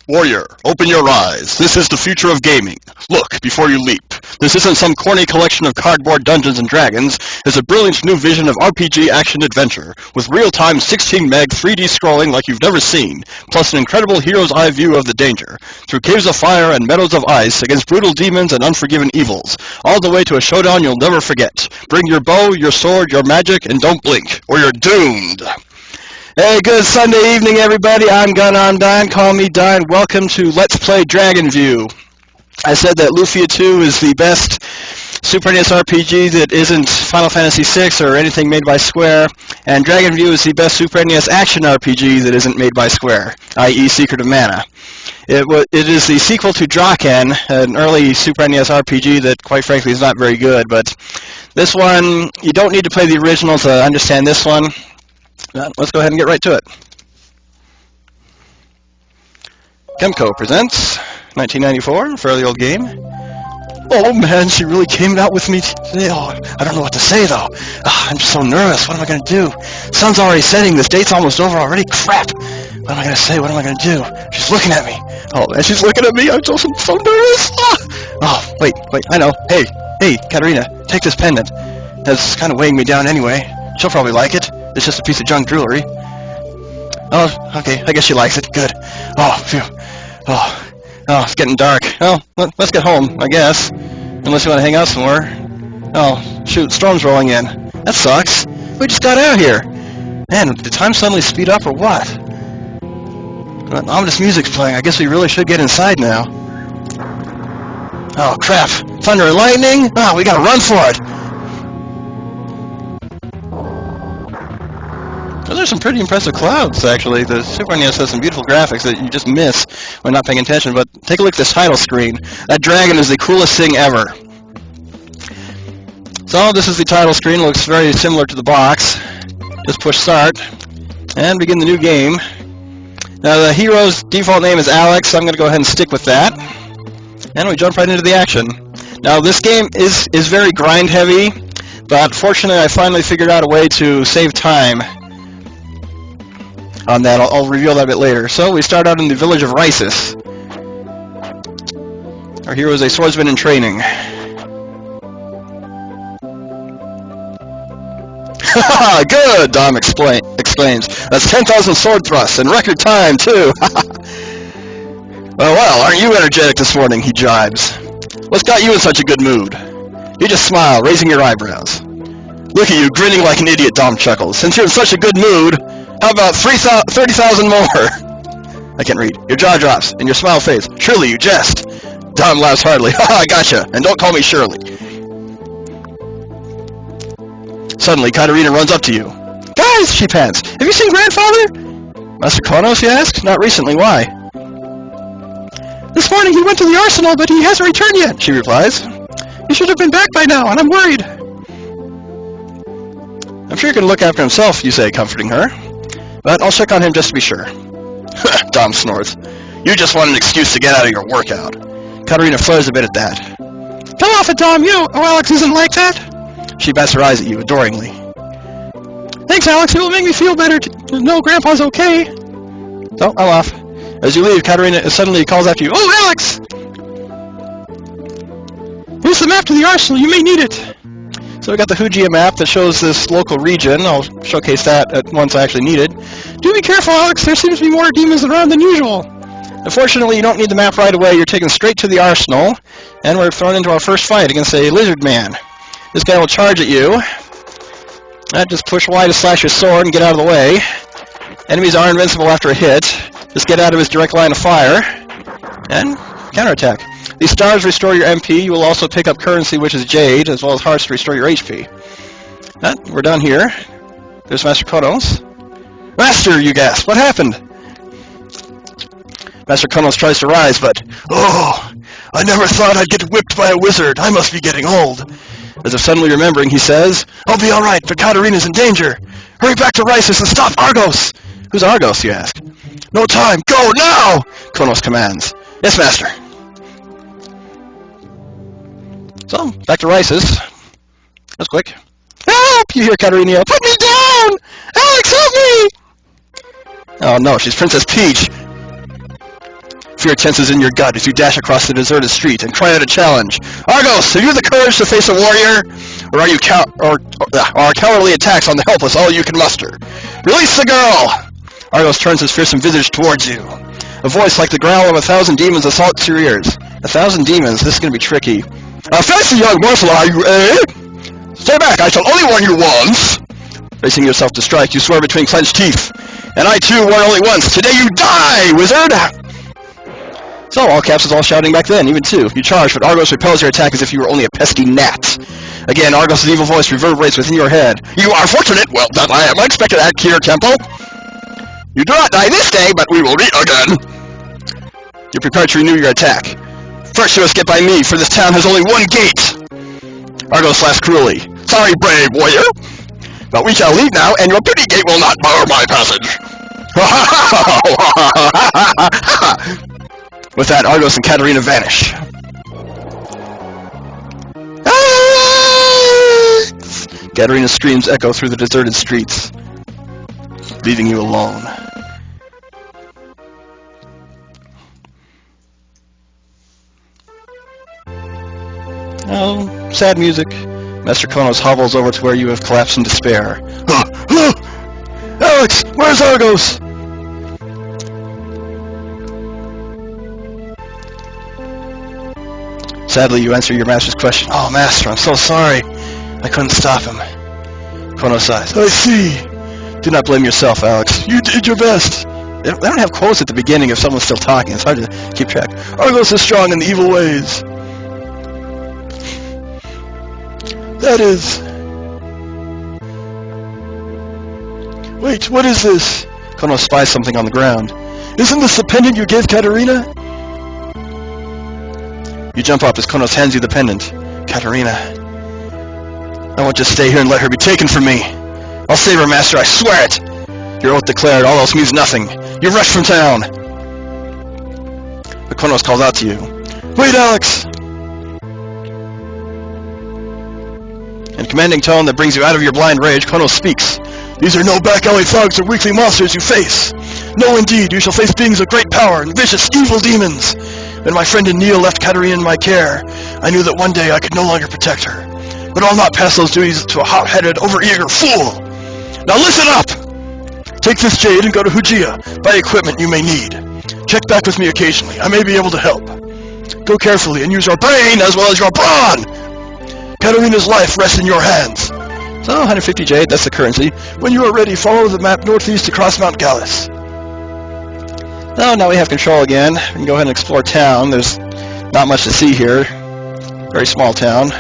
Warrior, open your eyes. This is the future of gaming. Look before you leap. This isn't some corny collection of cardboard Dungeons and Dragons. It's a brilliant new vision of RPG action-adventure, with real-time 16-meg 3D scrolling like you've never seen, plus an incredible hero's eye view of the danger, through caves of fire and meadows of ice, against brutal demons and unforgiven evils, all the way to a showdown you'll never forget. Bring your bow, your sword, your magic, and don't blink, or you're doomed. Hey, good Sunday evening, everybody. I'm Gun on Dine. Call me Dine. Welcome to Let's Play Dragon View. I said that Lufia 2 is the best Super NES RPG that isn't Final Fantasy VI or anything made by Square, and Dragon View is the best Super NES action RPG that isn't made by Square, i.e. Secret of Mana. It is the sequel to Draken, an early Super NES RPG that, quite frankly, is not very good, but this one, you don't need to play the original to understand this one. Let's go ahead and get right to it. Kemco presents 1994, fairly old game. Oh man, she really came out with me today. Oh, I don't know what to say though. I'm just so nervous. What am I going to do? Sun's already setting. This date's almost over already. Crap. What am I going to say? What am I going to do? She's looking at me. Oh man, she's looking at me. I'm so nervous. Oh, wait. I know. Hey, Katarina, take this pendant. That's kind of weighing me down anyway. She'll probably like it. It's just a piece of junk jewelry. Oh, okay. I guess she likes it. Good. Oh, phew. Oh, it's getting dark. Oh, let's get home, I guess. Unless you want to hang out somewhere. Oh, shoot. Storm's rolling in. That sucks. We just got out here. Man, did time suddenly speed up or what? Ominous music's playing. I guess we really should get inside now. Oh, crap. Thunder and lightning? Oh, we gotta run for it. Those are some pretty impressive clouds, actually. The Super NES has some beautiful graphics that you just miss when not paying attention, but take a look at this title screen. That dragon is the coolest thing ever. So this is the title screen. It looks very similar to the box. Just push start and begin the new game. Now the hero's default name is Alex, so I'm going to go ahead and stick with that. And we jump right into the action. Now this game is very grind heavy, but fortunately I finally figured out a way to save time on that. I'll reveal that a bit later. So we start out in the village of Rysis. Our hero is a swordsman in training. Haha, good! Dom exclaims. That's 10,000 sword thrusts in record time, too! Well, aren't you energetic this morning? He jibes. What's got you in such a good mood? You just smile, raising your eyebrows. Look at you, grinning like an idiot, Dom chuckles. Since you're in such a good mood, how about 30,000 more? I can't read. Your jaw drops, and your smile fades. Surely you jest. Dom laughs heartily. Haha, gotcha. And don't call me Shirley. Suddenly, Katarina runs up to you. Guys, she pants. Have you seen Grandfather? Master Konos, he asks. Not recently. Why? This morning he went to the arsenal, but he hasn't returned yet, she replies. He should have been back by now, and I'm worried. I'm sure he can look after himself, you say, comforting her. But I'll check on him just to be sure. Dom snorts. You just want an excuse to get out of your workout. Katarina flares a bit at that. Come off it, Dom. Alex isn't like that. She bats her eyes at you adoringly. Thanks, Alex. It will make me feel better to know Grandpa's okay. So, I'm off. As you leave, Katarina suddenly calls after you. Oh, Alex! Here's the map to the arsenal. You may need it. So we got the Hujia map that shows this local region. I'll showcase that once I actually need it. Do be careful, Alex. There seems to be more demons around than usual. Unfortunately, you don't need the map right away. You're taken straight to the arsenal, and we're thrown into our first fight against a lizardman. This guy will charge at you. Just push Y to slash your sword and get out of the way. Enemies are invincible after a hit. Just get out of his direct line of fire, and counterattack. These stars restore your MP. You will also pick up currency, which is Jade, as well as hearts to restore your HP. We're done here. There's Master Konos. Master, you gasp. What happened? Master Konos tries to rise, but... Oh, I never thought I'd get whipped by a wizard. I must be getting old. As if suddenly remembering, he says, I'll be all right, but Katarina's in danger. Hurry back to Rysis and stop Argos. Who's Argos, you ask? No time. Go now! Konos commands. Yes, Master. So, back to Rysis. That's quick. Help! You hear Katarina. Put me down! Alex, help me! Oh no, she's Princess Peach. Fear tenses in your gut as you dash across the deserted street and cry out a challenge. Argos, have you the courage to face a warrior? Or are cowardly attacks on the helpless all you can muster? Release the girl! Argos turns his fearsome visage towards you. A voice like the growl of 1,000 demons assaults your ears. 1,000 demons, this is going to be tricky. Fancy young morsel, are you, eh? Stay back, I shall only warn you once! Bracing yourself to strike, you swear between clenched teeth. And I too warn only once. Today you die, wizard! So, all caps is all shouting back then, even two. You charge, but Argos repels your attack as if you were only a pesky gnat. Again, Argos' evil voice reverberates within your head. You are fortunate, well, that I am unexpected at Kier Temple. You do not die this day, but we will meet again. You're prepared to renew your attack. First you must get by me, for this town has only one gate. Argos laughs cruelly. Sorry, brave warrior. But we shall leave now, and your pretty gate will not bar my passage. With that, Argos and Katarina vanish. Katarina's screams echo through the deserted streets, leaving you alone. Oh, sad music. Master Konos hobbles over to where you have collapsed in despair. Alex, where's Argos? Sadly, you answer your master's question. Oh, master, I'm so sorry. I couldn't stop him. Konos sighs. I see. Do not blame yourself, Alex. You did your best. They don't have quotes at the beginning if someone's still talking. It's hard to keep track. Argos is strong in the evil ways. That is... Wait, what is this? Konos spies something on the ground. Isn't this the pendant you gave Katarina? You jump up as Konos hands you the pendant. Katarina. I won't just stay here and let her be taken from me. I'll save her, master, I swear it! Your oath declared, all else means nothing. You rush from town! But Konos calls out to you. Wait, Alex! In commanding tone that brings you out of your blind rage, Konos speaks. These are no back-alley thugs or weakly monsters you face. No, indeed, you shall face beings of great power and vicious, evil demons. When my friend Neil left Katarina in my care, I knew that one day I could no longer protect her. But I'll not pass those duties to a hot-headed, over-eager fool! Now listen up! Take this jade and go to Hujia. Buy equipment you may need. Check back with me occasionally. I may be able to help. Go carefully and use your brain as well as your brawn! Katarina's life rests in your hands. So, 150 jade, that's the currency. When you are ready, follow the map northeast across Mount Gallus. Oh, now we have control again. We can go ahead and explore town. There's not much to see here. Very small town.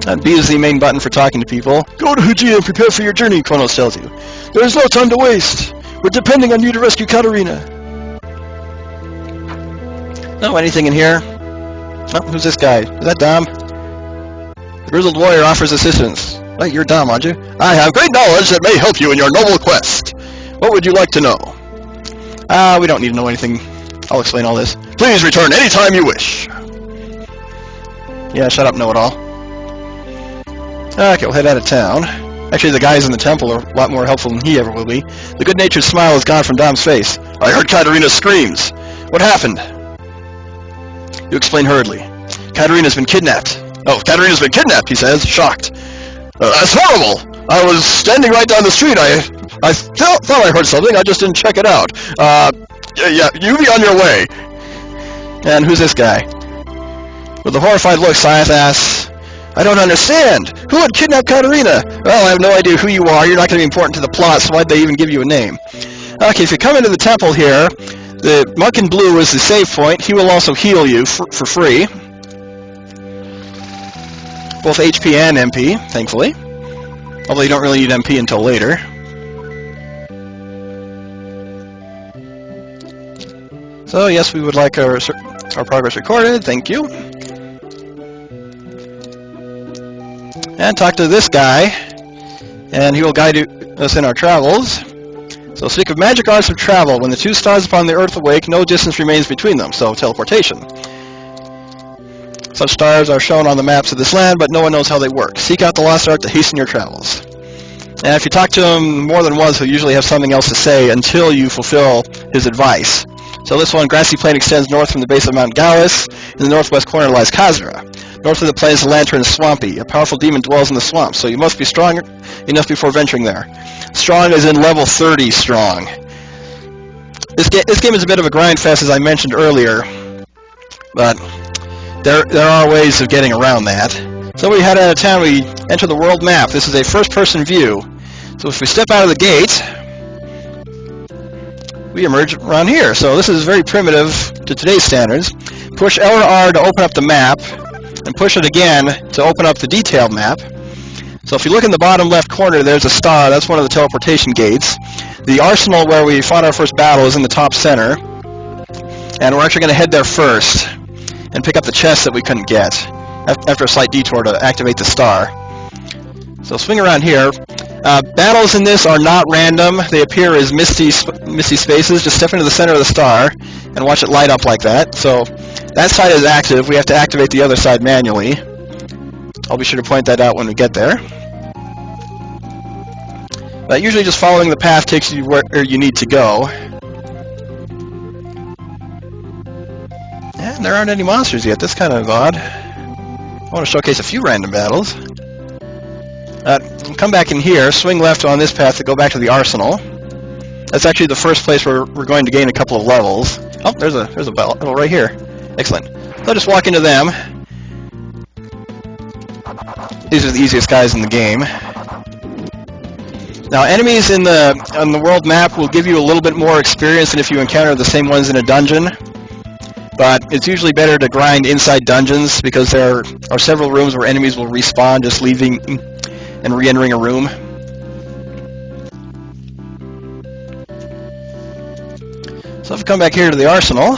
And B is the main button for talking to people. Go to Hujia and prepare for your journey, Konos tells you. There is no time to waste. We're depending on you to rescue Katarina. No, anything in here? Oh, who's this guy? Is that Dom? The grizzled warrior offers assistance. Wait, you're Dom, aren't you? I have great knowledge that may help you in your noble quest. What would you like to know? We don't need to know anything. I'll explain all this. Please return anytime you wish. Yeah, shut up, know-it-all. Okay, we'll head out of town. Actually, the guys in the temple are a lot more helpful than he ever will be. The good-natured smile is gone from Dom's face. I heard Katarina's screams. What happened? You explain hurriedly. Katarina's been kidnapped. Oh, Katarina's been kidnapped, he says, shocked. That's horrible! I was standing right down the street. I thought I heard something. I just didn't check it out. Yeah, you be on your way. And who's this guy? With a horrified look, Scythe asks, I don't understand. Who would kidnap Katarina? Well, I have no idea who you are. You're not going to be important to the plot, so why'd they even give you a name? Okay, if you come into the temple here, the monk in blue is the save point. He will also heal you for free. Both HP and MP, thankfully. Although you don't really need MP until later. So, yes, we would like our progress recorded. Thank you. And talk to this guy, and he will guide us in our travels. So speak of magic arts of travel. When the two stars upon the earth awake, no distance remains between them, so teleportation. Such stars are shown on the maps of this land, but no one knows how they work. Seek out the lost art to hasten your travels. And if you talk to him more than once, he'll usually have something else to say until you fulfill his advice. So this one, grassy plain extends north from the base of Mount Gallus. In the northwest corner lies Khazra. North of the plain is the Lantern is swampy. A powerful demon dwells in the swamp, so you must be strong enough before venturing there. Strong is in level 30 strong. This game is a bit of a grind fest, as I mentioned earlier, but there are ways of getting around that. So we head out of town, we enter the world map. This is a first-person view. So if we step out of the gate, we emerge around here. So this is very primitive to today's standards. Push L or R to open up the map, and push it again to open up the detailed map. So if you look in the bottom left corner, there's a star. That's one of the teleportation gates. The arsenal where we fought our first battle is in the top center, and we're actually going to head there first and pick up the chest that we couldn't get after a slight detour to activate the star. So swing around here. Battles in this are not random. They appear as misty spaces. Just step into the center of the star and watch it light up like that. So that side is active. We have to activate the other side manually. I'll be sure to point that out when we get there. But usually just following the path takes you where you need to go. And there aren't any monsters yet. That's kind of odd. I want to showcase a few random battles. Come back in here, swing left on this path to go back to the arsenal. That's actually the first place where we're going to gain a couple of levels. Oh, there's a battle right here. Excellent. So just walk into them. These are the easiest guys in the game. Now, enemies on the world map will give you a little bit more experience than if you encounter the same ones in a dungeon. But it's usually better to grind inside dungeons because there are several rooms where enemies will respawn just leaving and re-entering a room. So if we come back here to the arsenal,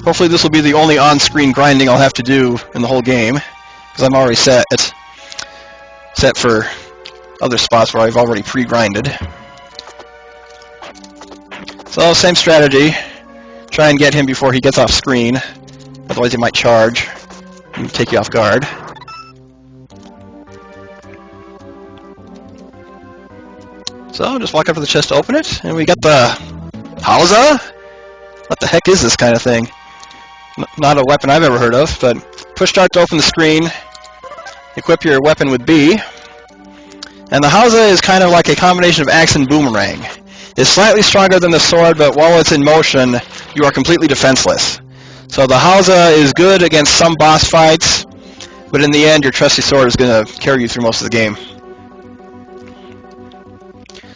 hopefully this will be the only on-screen grinding I'll have to do in the whole game, because I'm already set for other spots where I've already pre-grinded. So same strategy. Try and get him before he gets off screen, otherwise he might charge and take you off guard. So just walk up to the chest to open it, and we got the Hausa? What the heck is this kind of thing? Not a weapon I've ever heard of, but push start to open the screen, equip your weapon with B, and the Hausa is kind of like a combination of axe and boomerang. It's slightly stronger than the sword, but while it's in motion, you are completely defenseless. So the Hausa is good against some boss fights, but in the end, your trusty sword is going to carry you through most of the game.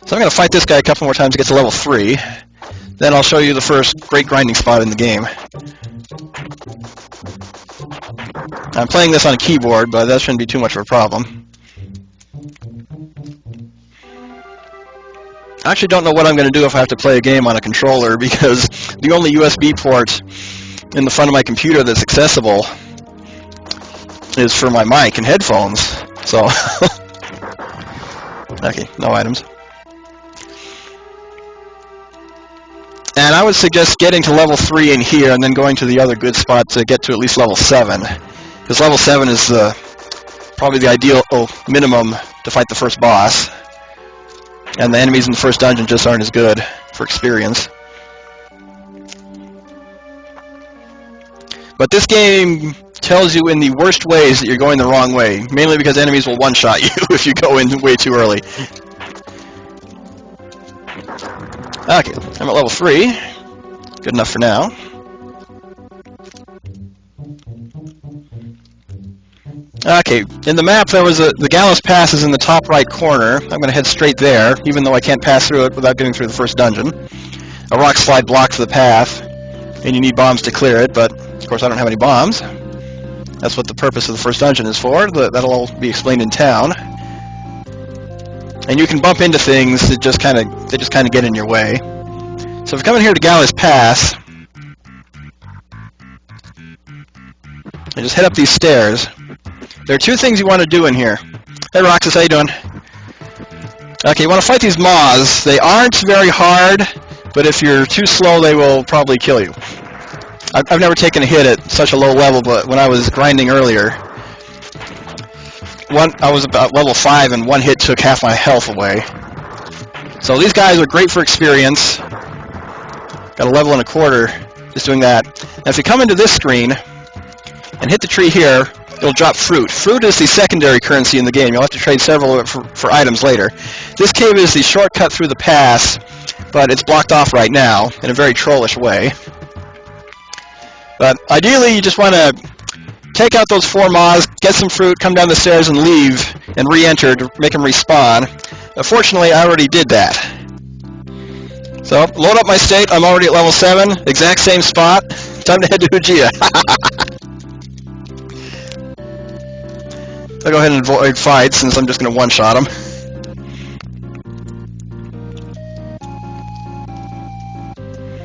So I'm going to fight this guy a couple more times to get to level 3. Then I'll show you the first great grinding spot in the game. I'm playing this on a keyboard, but that shouldn't be too much of a problem. I actually don't know what I'm going to do if I have to play a game on a controller, because the only USB port in the front of my computer that's accessible is for my mic and headphones. So, okay, no items. And I would suggest getting to level 3 in here and then going to the other good spot to get to at least level 7. Because level 7 is probably the ideal minimum to fight the first boss. And the enemies in the first dungeon just aren't as good for experience. But this game tells you in the worst ways that you're going the wrong way. Mainly because enemies will one-shot you if you go in way too early. Okay, I'm at level 3. Good enough for now. Okay, in the map there was the Gallus Pass is in the top right corner. I'm going to head straight there, even though I can't pass through it without getting through the first dungeon. A rock slide blocks the path, and you need bombs to clear it, but of course I don't have any bombs. That's what the purpose of the first dungeon is for. That'll all be explained in town. And you can bump into things that just kind of get in your way. So if you come in here to Gallus Pass, and just head up these stairs. There are two things you want to do in here. Hey Roxas, how you doing? Okay, you want to fight these moths. They aren't very hard, but if you're too slow, they will probably kill you. I've never taken a hit at such a low level, but when I was grinding earlier, I was about level 5, and one hit took half my health away. So these guys are great for experience. Got a level and a quarter just doing that. Now if you come into this screen and hit the tree here, it'll drop fruit. Fruit is the secondary currency in the game. You'll have to trade several for items later. This cave is the shortcut through the pass, but it's blocked off right now in a very trollish way. But ideally, you just want to take out those 4 moths, get some fruit, come down the stairs and leave, and re-enter to make them respawn. Fortunately, I already did that. So, load up my state. I'm already at level 7. Exact same spot. Time to head to Hujia. I'll go ahead and avoid fights since I'm just going to one-shot them.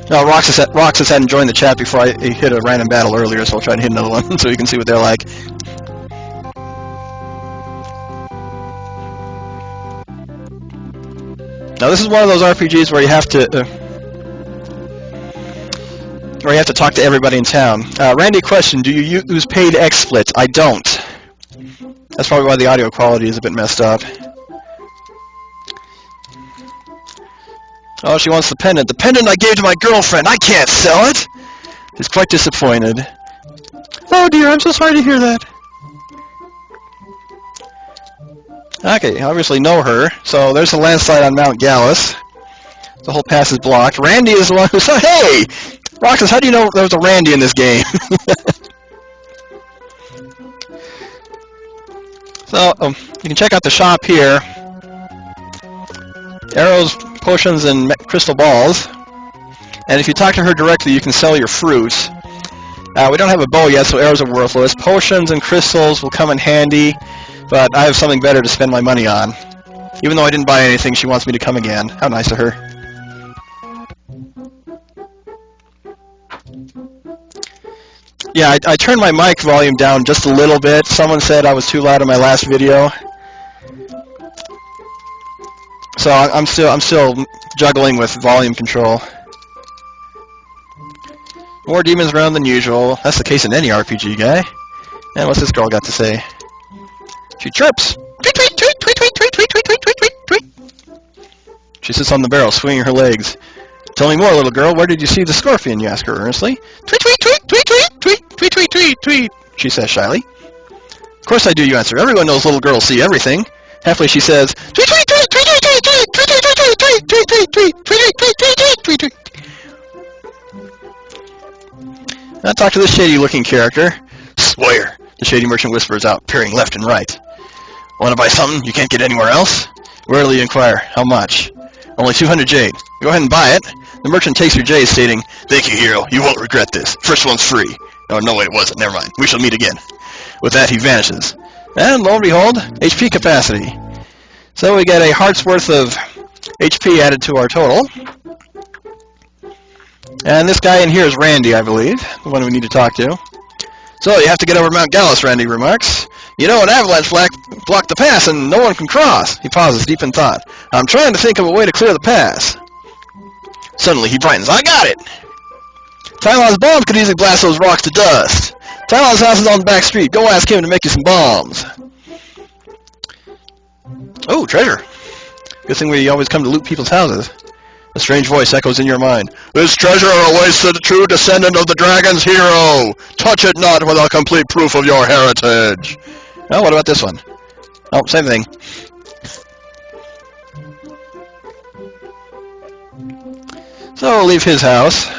No, Roxas hadn't joined the chat before I hit a random battle earlier, so I'll try to hit another one so you can see what they're like. Now this is one of those RPGs where you have to talk to everybody in town. Randy, question: do you use paid XSplit? I don't. That's probably why the audio quality is a bit messed up. Oh, she wants the pendant. The pendant I gave to my girlfriend. I can't sell it. She's quite disappointed. Oh dear, I'm so sorry to hear that. Okay, obviously know her. So there's a landslide on Mount Gallus. The whole pass is blocked. Randy is the one who said, "Hey, Roxas, how do you know there was a Randy in this game?" So you can check out the shop here. Arrows, potions, and crystal balls. And if you talk to her directly, you can sell your fruits. We don't have a bow yet, so arrows are worthless. Potions and crystals will come in handy, but I have something better to spend my money on. Even though I didn't buy anything, she wants me to come again. How nice of her. Yeah, I turned my mic volume down just a little bit. Someone said I was too loud in my last video. So I'm still juggling with volume control. More demons around than usual. That's the case in any RPG, guy. And what's this girl got to say? She chirps. Tweet, tweet, tweet, tweet, tweet, tweet, tweet, tweet, tweet, tweet, tweet. She sits on the barrel, swinging her legs. Tell me more, little girl. Where did you see the scorpion? You ask her earnestly. Tweet, tweet, tweet, tweet, tweet, tweet, tweet, tweet, tweet, tweet. She says shyly. Of course I do, you answer. Everyone knows little girls see everything. Halfway she says, tweet, tweet, tweet, tweet, tweet, tweet, tweet, tweet, tweet, tweet, tweet, tweet, tweet, tweet, tweet, tweet, tweet. Now talk to this shady-looking character. Swear, the shady merchant whispers out, peering left and right. Want to buy something you can't get anywhere else? Rarely inquire, how much? Only 200 jade. Go ahead and buy it. The merchant takes your jade, stating, "Thank you, hero. You won't regret this. First one's free." Oh, no, wait, it wasn't. Never mind. We shall meet again. With that, he vanishes. And lo and behold, HP capacity. So we get a heart's worth of HP added to our total. And this guy in here is Randy, I believe, the one we need to talk to. So you have to get over Mount Gallus, Randy remarks. You know, an avalanche blocked the pass and no one can cross. He pauses, deep in thought. I'm trying to think of a way to clear the pass. Suddenly he brightens. I got it! Tylon's bombs could easily blast those rocks to dust. Tylon's house is on the back street. Go ask him to make you some bombs. Oh, treasure. Good thing we always come to loot people's houses. A strange voice echoes in your mind. This treasure awaits the true descendant of the dragon's hero. Touch it not without complete proof of your heritage. Well, what about this one? Oh, same thing. So we'll leave his house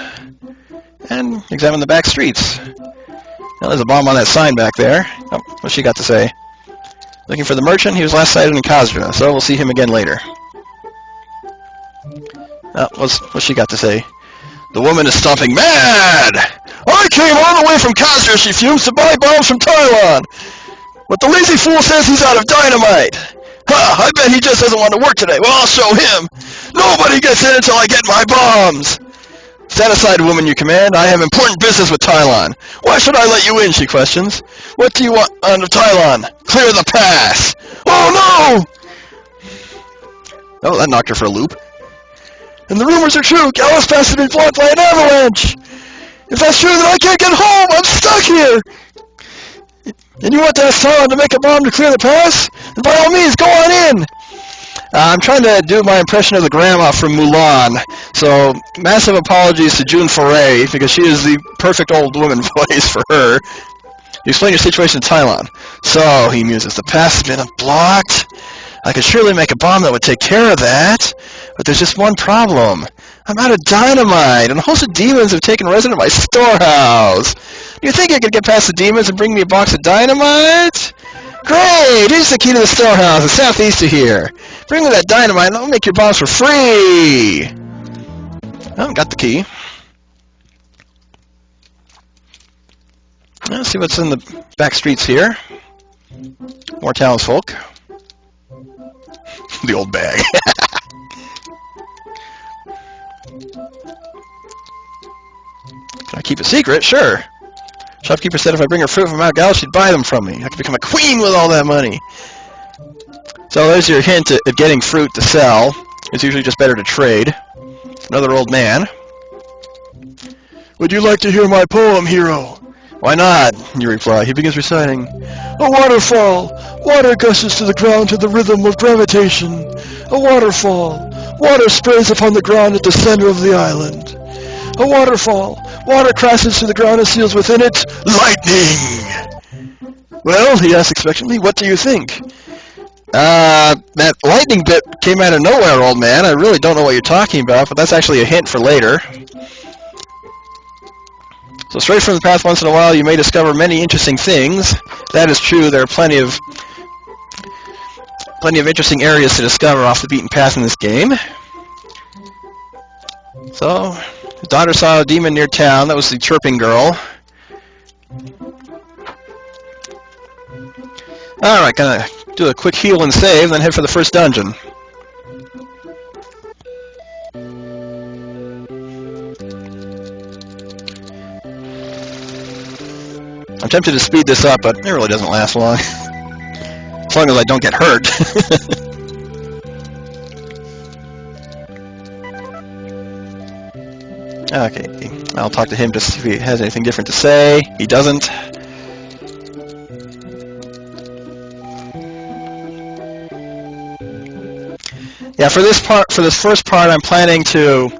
and examine the back streets. Now, there's a bomb on that sign back there. Oh, what's she got to say? Looking for the merchant. He was last sighted in Khazra, so we'll see him again later. Oh, what's she got to say? The woman is stomping mad! I came all the way from Khazra, she fumes, to buy bombs from Tylon! But the lazy fool says he's out of dynamite! Ha! I bet he just doesn't want to work today. Well, I'll show him! Nobody gets in until I get my bombs! Stand aside, woman, you command. I have important business with Tylon. Why should I let you in, she questions. What do you want out of Tylon? Clear the pass! Oh, no! Oh, that knocked her for a loop. And the rumors are true. Gallus Pass has been blocked by an avalanche. If that's true, then I can't get home. I'm stuck here. And you want that Sauron to make a bomb to clear the pass? Then by all means, go on in! I'm trying to do my impression of the grandma from Mulan, so massive apologies to June Foray, because she is the perfect old woman voice for her. You explain your situation to Tylon. So, he muses, the path has been blocked. I could surely make a bomb that would take care of that, but there's just one problem. I'm out of dynamite, and a host of demons have taken residence in my storehouse. Do you think I could get past the demons and bring me a box of dynamite? Great! Here's the key to the storehouse, it's southeast of here. Bring me that dynamite and I'll make your bombs for free! Oh, got the key. Let's see what's in the back streets here. More townsfolk. The old bag. Can I keep a secret? Sure. Shopkeeper said if I bring her fruit from Mount Gal, she'd buy them from me. I could become a queen with all that money. So there's your hint at getting fruit to sell. It's usually just better to trade. Another old man. Would you like to hear my poem, hero? Why not? You reply. He begins reciting. A waterfall. Water gushes to the ground to the rhythm of gravitation. A waterfall. Water sprays upon the ground at the center of the island. A waterfall. Water crashes to the ground and seals within it lightning. Well, he asked expectantly, what do you think? That lightning bit came out of nowhere, old man. I really don't know what you're talking about, but that's actually a hint for later. So straight from the path once in a while, you may discover many interesting things. That is true. There are plenty of interesting areas to discover off the beaten path in this game. So, his daughter saw a demon near town. That was the chirping girl. Alright, gonna do a quick heal and save, then head for the first dungeon. I'm tempted to speed this up, but it really doesn't last long. As long as I don't get hurt. Okay, I'll talk to him to see if he has anything different to say. He doesn't. Yeah, for this first part, I'm planning to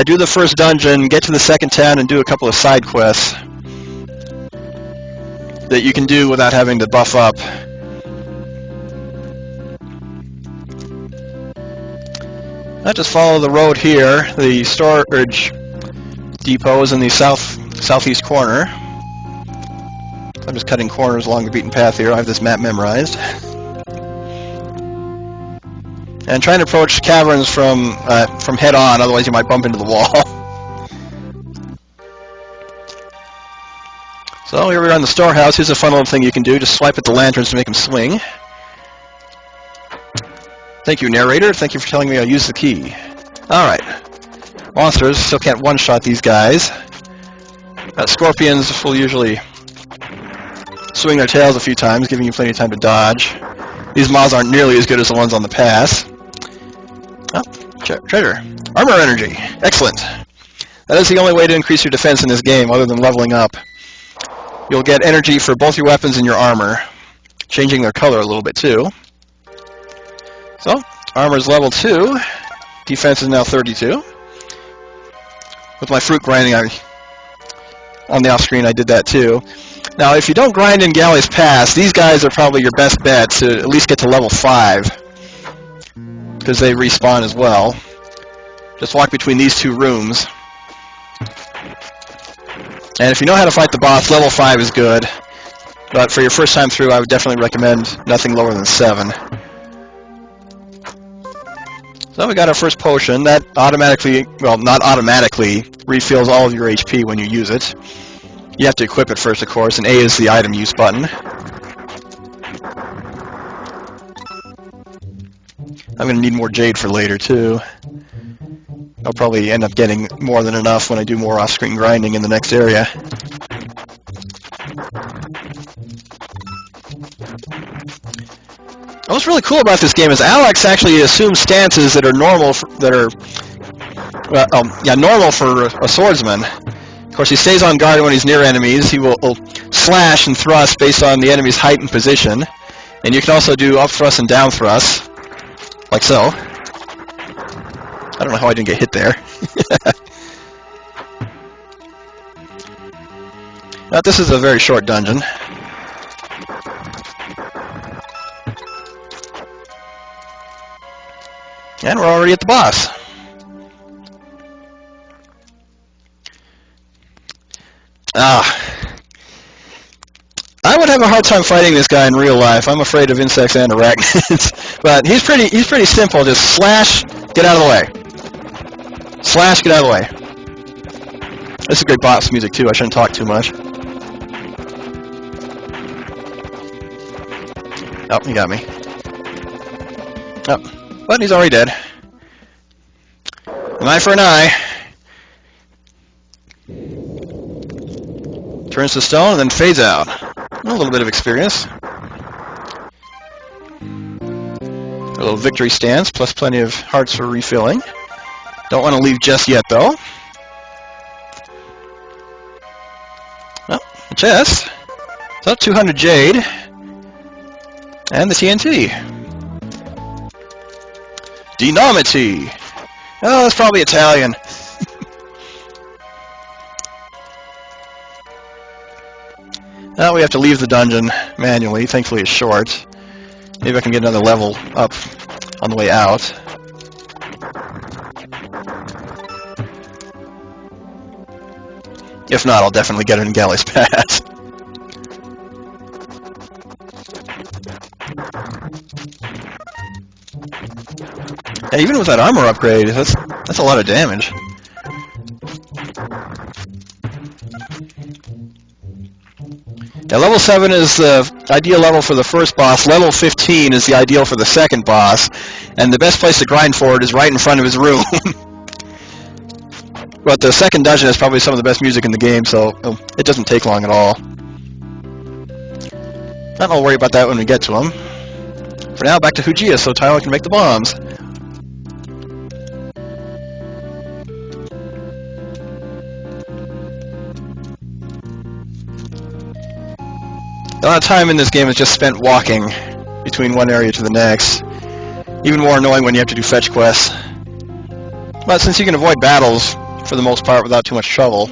do the first dungeon, get to the second town, and do a couple of side quests that you can do without having to buff up. I just follow the road here. The storage depot is in the southeast corner. I'm just cutting corners along the beaten path here. I have this map memorized. And trying to approach caverns from head on, otherwise you might bump into the wall. So here we are in the storehouse. Here's a fun little thing you can do. Just swipe at the lanterns to make them swing. Thank you, narrator. Thank you for telling me I'll use the key. Alright. Monsters. Still can't one-shot these guys. Scorpions will usually swing their tails a few times, giving you plenty of time to dodge. These mobs aren't nearly as good as the ones on the pass. Oh, treasure. Armor energy. Excellent. That is the only way to increase your defense in this game, other than leveling up. You'll get energy for both your weapons and your armor, changing their color a little bit too. So, armor is level 2. Defense is now 32. With my fruit grinding, on the off-screen I did that too. Now, if you don't grind in Galley's Pass, these guys are probably your best bet to at least get to level 5, because they respawn as well. Just walk between these two rooms. And if you know how to fight the boss, level 5 is good. But for your first time through, I would definitely recommend nothing lower than 7. So we got our first potion. That automatically, well, not automatically, refills all of your HP when you use it. You have to equip it first, of course, and A is the item use button. I'm going to need more jade for later, too. I'll probably end up getting more than enough when I do more off-screen grinding in the next area. What's really cool about this game is Alex actually assumes stances that are normal, normal for a swordsman. Of course, he stays on guard when he's near enemies. He will slash and thrust based on the enemy's height and position. And you can also do up thrust and down thrust, like so. I don't know how I didn't get hit there. Now, this is a very short dungeon. And we're already at the boss. I would have a hard time fighting this guy in real life. I'm afraid of insects and arachnids. But he's pretty simple. Just slash, get out of the way. Slash, get out of the way. This is great boss music too. I shouldn't talk too much. Oh, he got me. Oh, but he's already dead. An eye for an eye. Turns to stone and then fades out. A little bit of experience. A little victory stance, plus plenty of hearts for refilling. Don't want to leave just yet, though. Oh, a chest. So 200 jade. And the TNT. Dynamity. Oh, that's probably Italian. Now we have to leave the dungeon manually. Thankfully it's short. Maybe I can get another level up on the way out. If not, I'll definitely get it in Galley's Pass. Yeah, even with that armor upgrade, that's a lot of damage. Yeah, level 7 is the ideal level for the first boss. Level 15 is the ideal for the second boss. And the best place to grind for it is right in front of his room. But the second dungeon is probably some of the best music in the game, so it doesn't take long at all. Not I'll worry about that when we get to him. For now, back to Hujia so Tyler can make the bombs. A lot of time in this game is just spent walking between one area to the next. Even more annoying when you have to do fetch quests. But since you can avoid battles for the most part without too much trouble.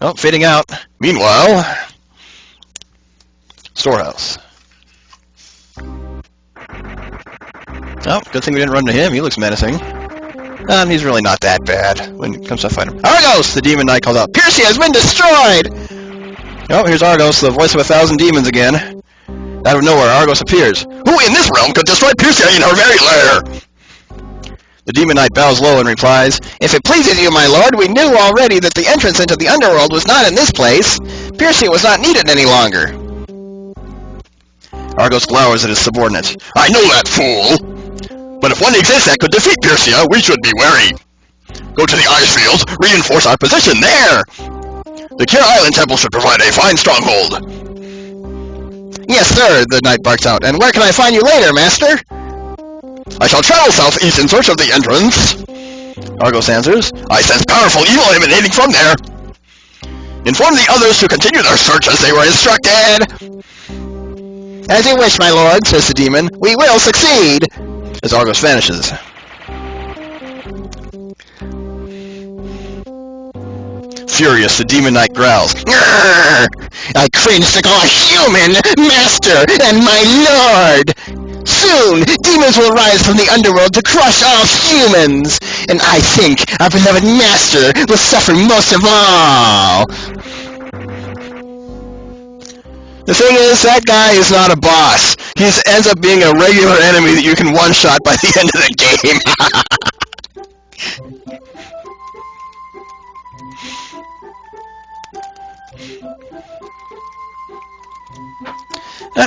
Oh, fading out. Meanwhile, storehouse. Oh, good thing we didn't run to him. He looks menacing. He's really not that bad when it comes to fight him. Argos! The demon knight calls out. Persia has been destroyed! Oh, here's Argos, the voice of 1,000 demons again. Out of nowhere, Argos appears. Who in this realm could destroy Persia in her very lair? The demon knight bows low and replies, If it pleases you, my lord, we knew already that the entrance into the underworld was not in this place. Persia was not needed any longer. Argos glowers at his subordinate. I know that, fool! But if one exists that could defeat Persia, we should be wary. Go to the ice fields, reinforce our position there! The Kier Island Temple should provide a fine stronghold. Yes, sir, the knight barks out. And where can I find you later, master? I shall travel southeast in search of the entrance. Argos answers. I sense powerful evil emanating from there. Inform the others to continue their search as they were instructed. As you wish, my lord, says the demon. We will succeed. As Argos vanishes. Furious, the demon knight growls. Grrr! I cringe to call a human master and my lord! Soon, demons will rise from the underworld to crush all humans! And I think our beloved master will suffer most of all! The thing is, that guy is not a boss. He ends up being a regular enemy that you can one-shot by the end of the game.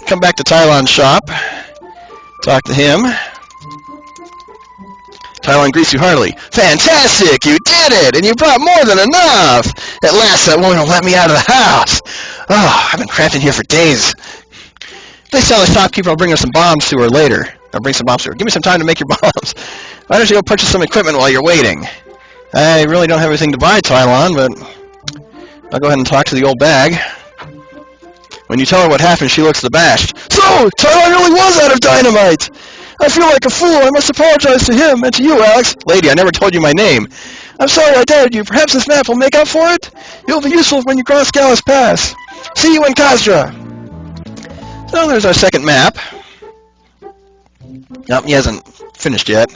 Come back to Tylon's shop. Talk to him. Tylon greets you heartily. Fantastic! You did it! And you brought more than enough! At last that woman will let me out of the house! Oh, I've been cramped in here for days. Please tell the shopkeeper I'll bring her some bombs to her later. I'll bring some bombs to her. Give me some time to make your bombs. Why don't you go purchase some equipment while you're waiting? I really don't have anything to buy, Tylon, but I'll go ahead and talk to the old bag. When you tell her what happened, she looks abashed. So, Tylon really was out of dynamite! I feel like a fool. I must apologize to him and to you, Alex. Lady, I never told you my name. I'm sorry I doubted you. Perhaps this map will make up for it? It will be useful when you cross Gallus Pass. See you in Khazra. So there's our second map. Nope, he hasn't finished yet.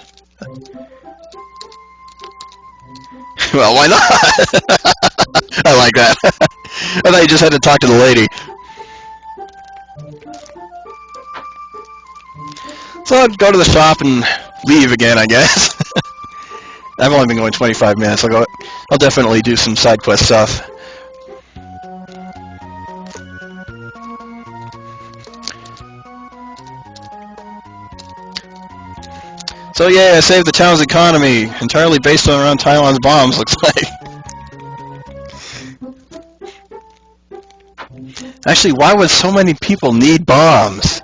Well, why not? I like that. I thought you just had to talk to the lady. So I'll go to the shop and leave again, I guess. I've only been going 25 minutes. I'll definitely do some side quest stuff. So yeah, I saved the town's economy, entirely based around Tylon's bombs, looks like. Actually, why would so many people need bombs?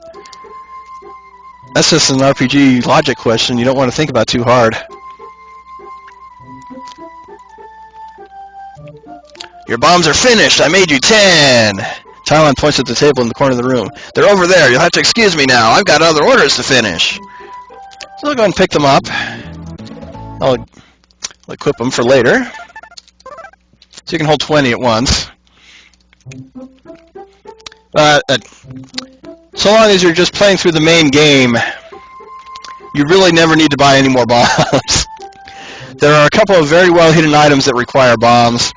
That's just an RPG logic question you don't want to think about too hard. Your bombs are finished! I made you 10! Tylon points at the table in the corner of the room. They're over there. You'll have to excuse me now. I've got other orders to finish. So I'll go and pick them up. I'll equip them for later. So you can hold 20 at once. So long as you're just playing through the main game, you really never need to buy any more bombs. There are a couple of very well hidden items that require bombs.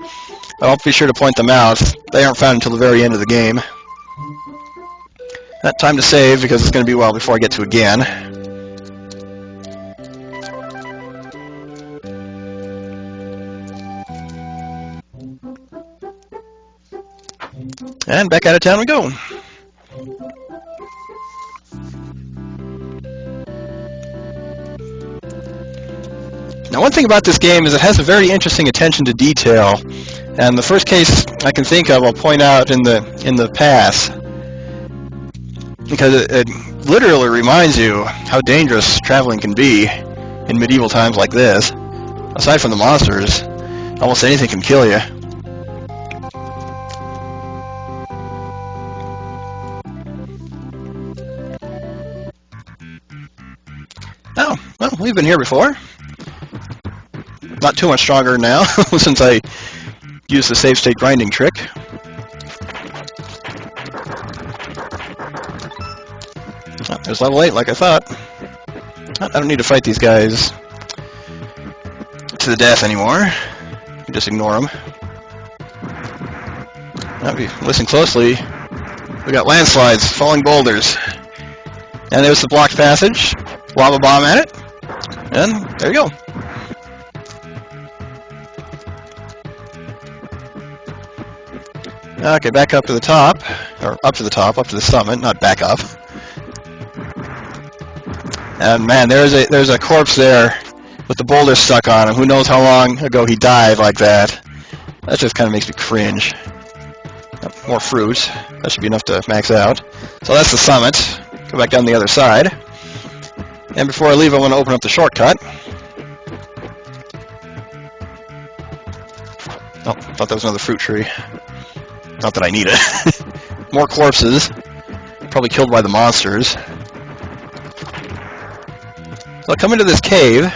I'll be sure to point them out. They aren't found until the very end of the game. Not time to save because it's going to be a while before I get to again. And back out of town we go. Now, one thing about this game is it has a very interesting attention to detail, and the first case I can think of I'll point out in the pass, because it literally reminds you how dangerous traveling can be in medieval times like this. Aside from the monsters, almost anything can kill you. Oh, well, we've been here before. Not too much stronger now, since I used the save state grinding trick. Oh, there's level 8, like I thought. I don't need to fight these guys to the death anymore. You can just ignore them. Now, if you listen closely, we got landslides, falling boulders. And there's the blocked passage. Lava bomb at it. And there you go. Okay, back up to the top, or up to the summit, not back up. And man, there's a corpse there with the boulder stuck on him. Who knows how long ago he died like that? That just kind of makes me cringe. More fruit. That should be enough to max out. So that's the summit. Go back down the other side. And before I leave, I want to open up the shortcut. Oh, thought that was another fruit tree. Not that I need it. More corpses. Probably killed by the monsters. So I come into this cave.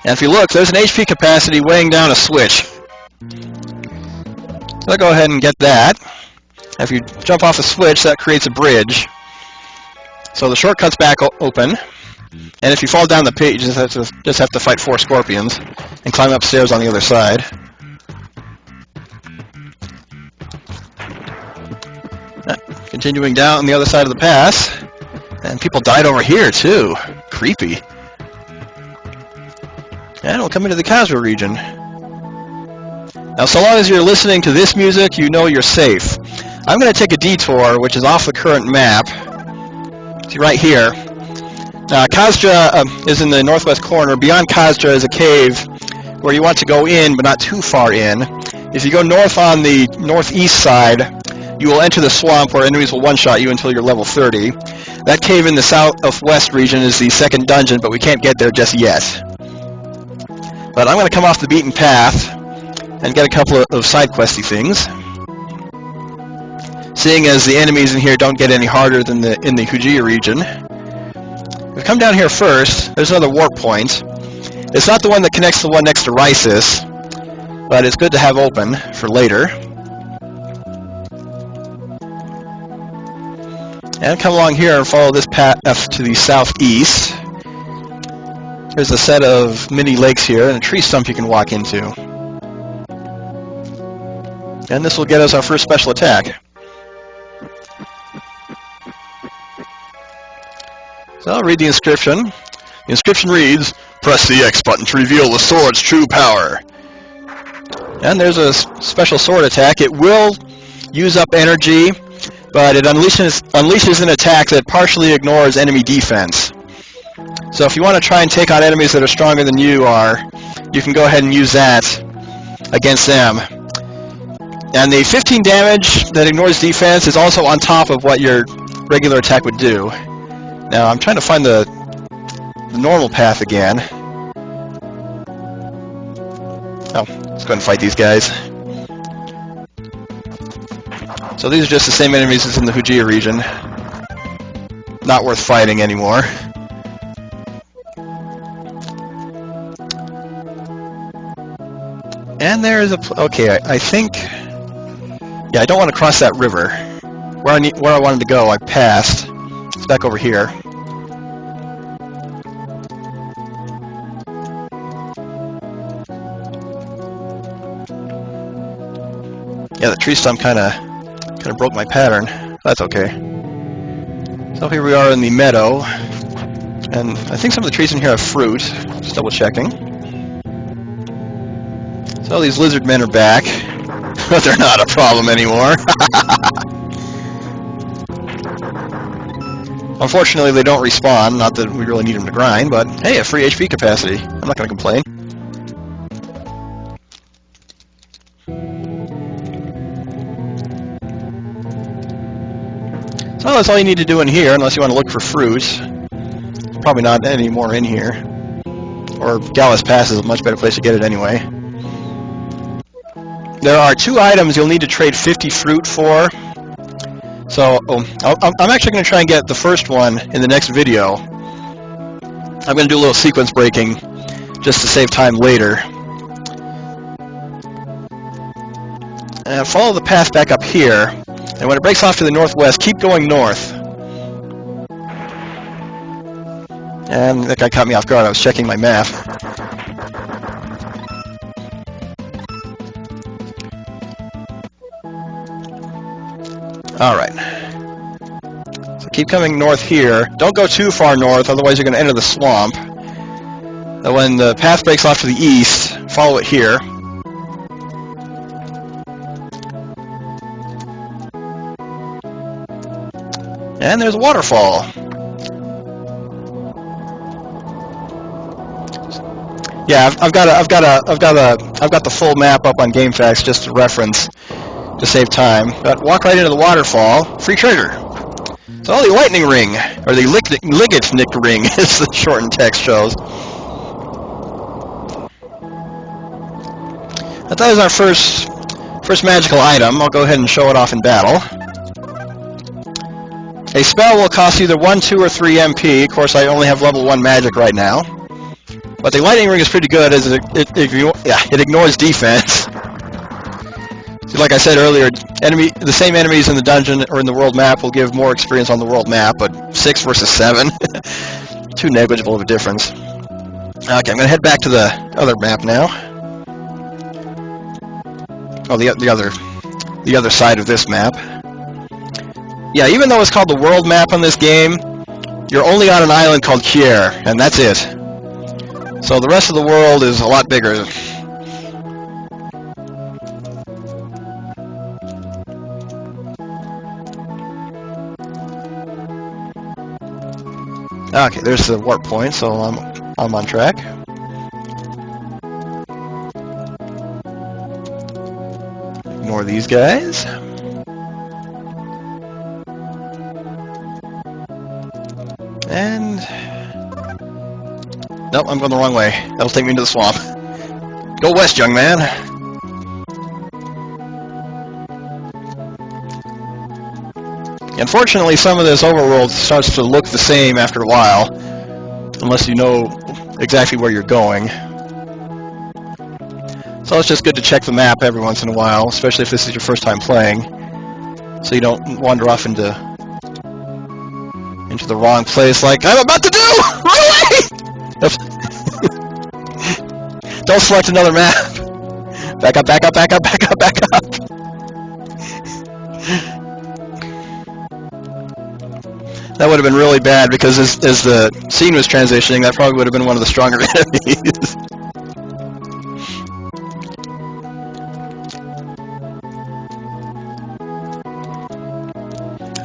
And if you look, there's an HP capacity weighing down a switch. So I'll go ahead and get that. If you jump off a switch, that creates a bridge. So the shortcut's back open. And if you fall down the pit, you just have to fight 4 scorpions and climb upstairs on the other side. Continuing down on the other side of the pass. And people died over here, too. Creepy. And we'll come into the Khazra region. Now, so long as you're listening to this music, you know you're safe. I'm going to take a detour, which is off the current map. See, right here. Khazra is in the northwest corner. Beyond Khazra is a cave where you want to go in, but not too far in. If you go north on the northeast side, you will enter the swamp where enemies will one-shot you until you're level 30. That cave in the southwest region is the second dungeon, but we can't get there just yet. But I'm going to come off the beaten path and get a couple of side questy things. Seeing as the enemies in here don't get any harder than in the Hugia region. We've come down here first. There's another warp point. It's not the one that connects to the one next to Rysis, but it's good to have open for later. And come along here and follow this path to the southeast. There's a set of mini lakes here and a tree stump you can walk into. And this will get us our first special attack. So I'll read the inscription. The inscription reads, "Press the X button to reveal the sword's true power." And there's a special sword attack. It will use up energy, but it unleashes an attack that partially ignores enemy defense. So if you want to try and take on enemies that are stronger than you are, you can go ahead and use that against them. And the 15 damage that ignores defense is also on top of what your regular attack would do. Now I'm trying to find the normal path again. Oh, let's go ahead and fight these guys. So these are just the same enemies as in the Hugia region. Not worth fighting anymore. And there is okay, I think... Yeah, I don't want to cross that river. Where I wanted to go, I passed. It's back over here. Yeah, the tree stump kind of broke my pattern. That's okay. So here we are in the meadow, and I think some of the trees in here have fruit. Just double checking. So these lizard men are back, but they're not a problem anymore. Unfortunately, they don't respawn. Not that we really need them to grind, but hey, a free HP capacity. I'm not going to complain. So that's all you need to do in here, unless you want to look for fruit. Probably not any more in here. Or Gallus Pass is a much better place to get it anyway. There are 2 items you'll need to trade 50 fruit for. So I'm actually going to try and get the first one in the next video. I'm going to do a little sequence breaking just to save time later. And follow the path back up here. And when it breaks off to the northwest, keep going north. And that guy caught me off guard. I was checking my map. Alright. So keep coming north here. Don't go too far north, otherwise you're going to enter the swamp. And when the path breaks off to the east, follow it here. And there's a waterfall. Yeah, I've got the full map up on GameFAQs just to reference to save time. But walk right into the waterfall. Free treasure. So the lightning ring, or the Ligatnik ring, as the shortened text shows. That is our first magical item. I'll go ahead and show it off in battle. A spell will cost either 1, 2, or 3 MP. Of course, I only have level 1 magic right now. But the lightning ring is pretty good, as it ignores defense. So like I said earlier, the same enemies in the dungeon or in the world map will give more experience on the world map, but 6 versus 7, too negligible of a difference. Okay, I'm going to head back to the other map now. Oh, the other side of this map. Yeah, even though it's called the world map on this game, you're only on an island called Kier, and that's it. So the rest of the world is a lot bigger. Okay, there's the warp point, so I'm on track. Ignore these guys. And... nope, I'm going the wrong way. That'll take me into the swamp. Go west, young man. Unfortunately, some of this overworld starts to look the same after a while, unless you know exactly where you're going. So it's just good to check the map every once in a while, especially if this is your first time playing, so you don't wander off into the wrong place like I'm about to do! Run away! Don't select another map. Back up, back up, back up, back up, back up. That would have been really bad because as the scene was transitioning, that probably would have been one of the stronger enemies.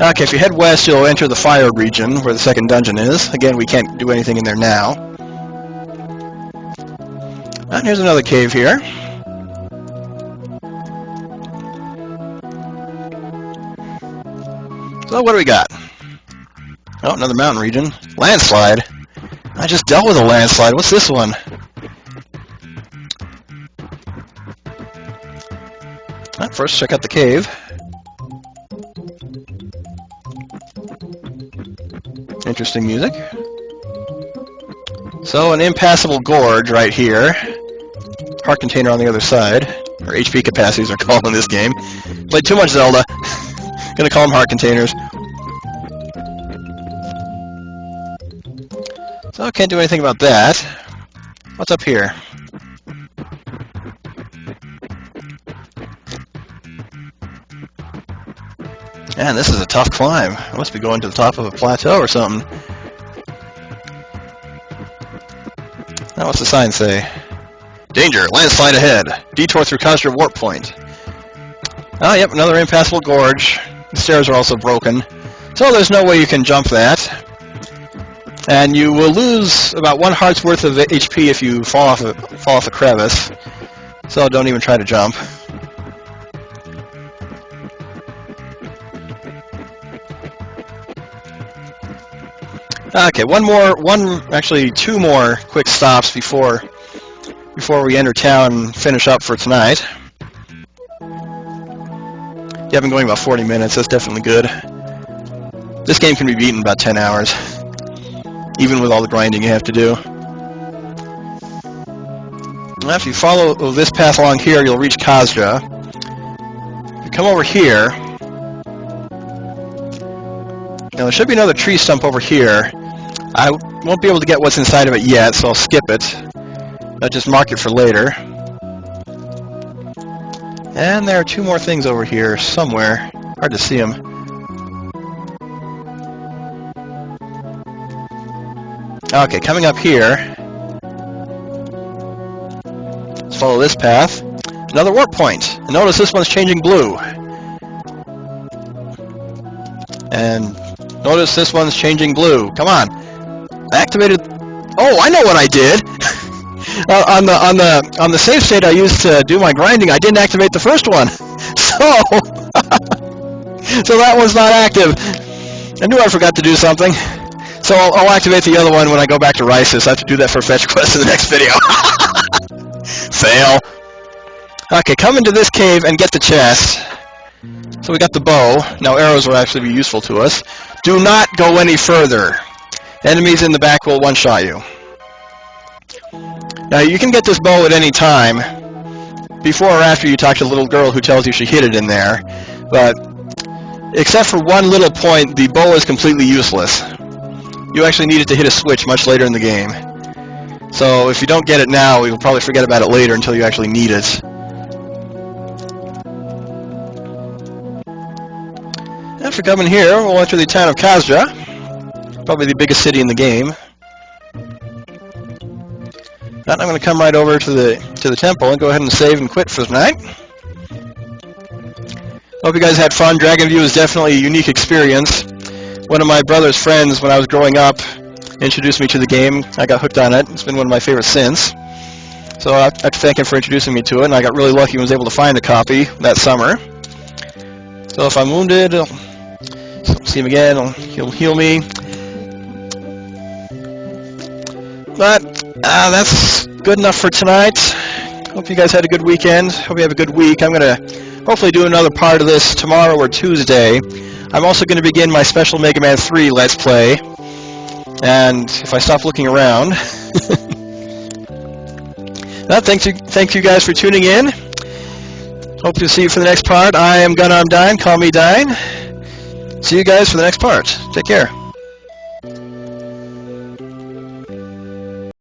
Okay, if you head west, you'll enter the fire region where the second dungeon is. Again, we can't do anything in there now. And here's another cave here. So what do we got? Oh, another mountain region. Landslide. I just dealt with a landslide. What's this one? First, check out the cave. Interesting music. So, an impassable gorge right here. Heart container on the other side. Or HP capacities are called in this game. Played too much Zelda. Gonna call them heart containers. So, can't do anything about that. What's up here? Man, this is a tough climb. I must be going to the top of a plateau or something. Now, what's the sign say? Danger! Landslide ahead! Detour through Kazra Warp Point. Oh, yep, another impassable gorge. The stairs are also broken. So there's no way you can jump that. And you will lose about 1 heart's worth of HP if you fall off a crevice. So don't even try to jump. Okay, actually 2 more quick stops before we enter town and finish up for tonight. Yeah, I've been going about 40 minutes, that's definitely good. This game can be beaten in about 10 hours, even with all the grinding you have to do. Now, if you follow this path along here, you'll reach Kazra. If you come over here, now there should be another tree stump over here. I won't be able to get what's inside of it yet, so I'll skip it. I'll just mark it for later. And there are 2 more things over here somewhere. Hard to see them. Okay, coming up here. Let's follow this path. Another warp point. And notice this one's changing blue. And notice this one's changing blue. Come on. I activated... Oh, I know what I did! on the save state I used to do my grinding, I didn't activate the first one. So... so that one's not active. I knew I forgot to do something. So I'll activate the other one when I go back to Rises. I have to do that for fetch quest in the next video. Fail. Okay, come into this cave and get the chest. So we got the bow. Now arrows will actually be useful to us. Do not go any further. Enemies in the back will one-shot you. Now you can get this bow at any time, before or after you talk to the little girl who tells you she hid it in there. But except for one little point, the bow is completely useless. You actually need it to hit a switch much later in the game. So if you don't get it now, you'll probably forget about it later until you actually need it. After coming here, we'll enter the town of Kazra. Probably the biggest city in the game. Now I'm going to come right over to the temple and go ahead and save and quit for the night. Hope you guys had fun. Dragon View is definitely a unique experience. One of my brother's friends, when I was growing up, introduced me to the game. I got hooked on it. It's been one of my favorites since. So I have to thank him for introducing me to it, and I got really lucky and was able to find a copy that summer. So if I'm wounded, see him again, he'll heal me. But that's good enough for tonight. Hope you guys had a good weekend. Hope you have a good week. I'm going to hopefully do another part of this tomorrow or Tuesday. I'm also going to begin my special Mega Man 3 Let's Play. And if I stop looking around... Thank you guys for tuning in. Hope to see you for the next part. I am Gun I'm Dine. Call me Dine. See you guys for the next part. Take care.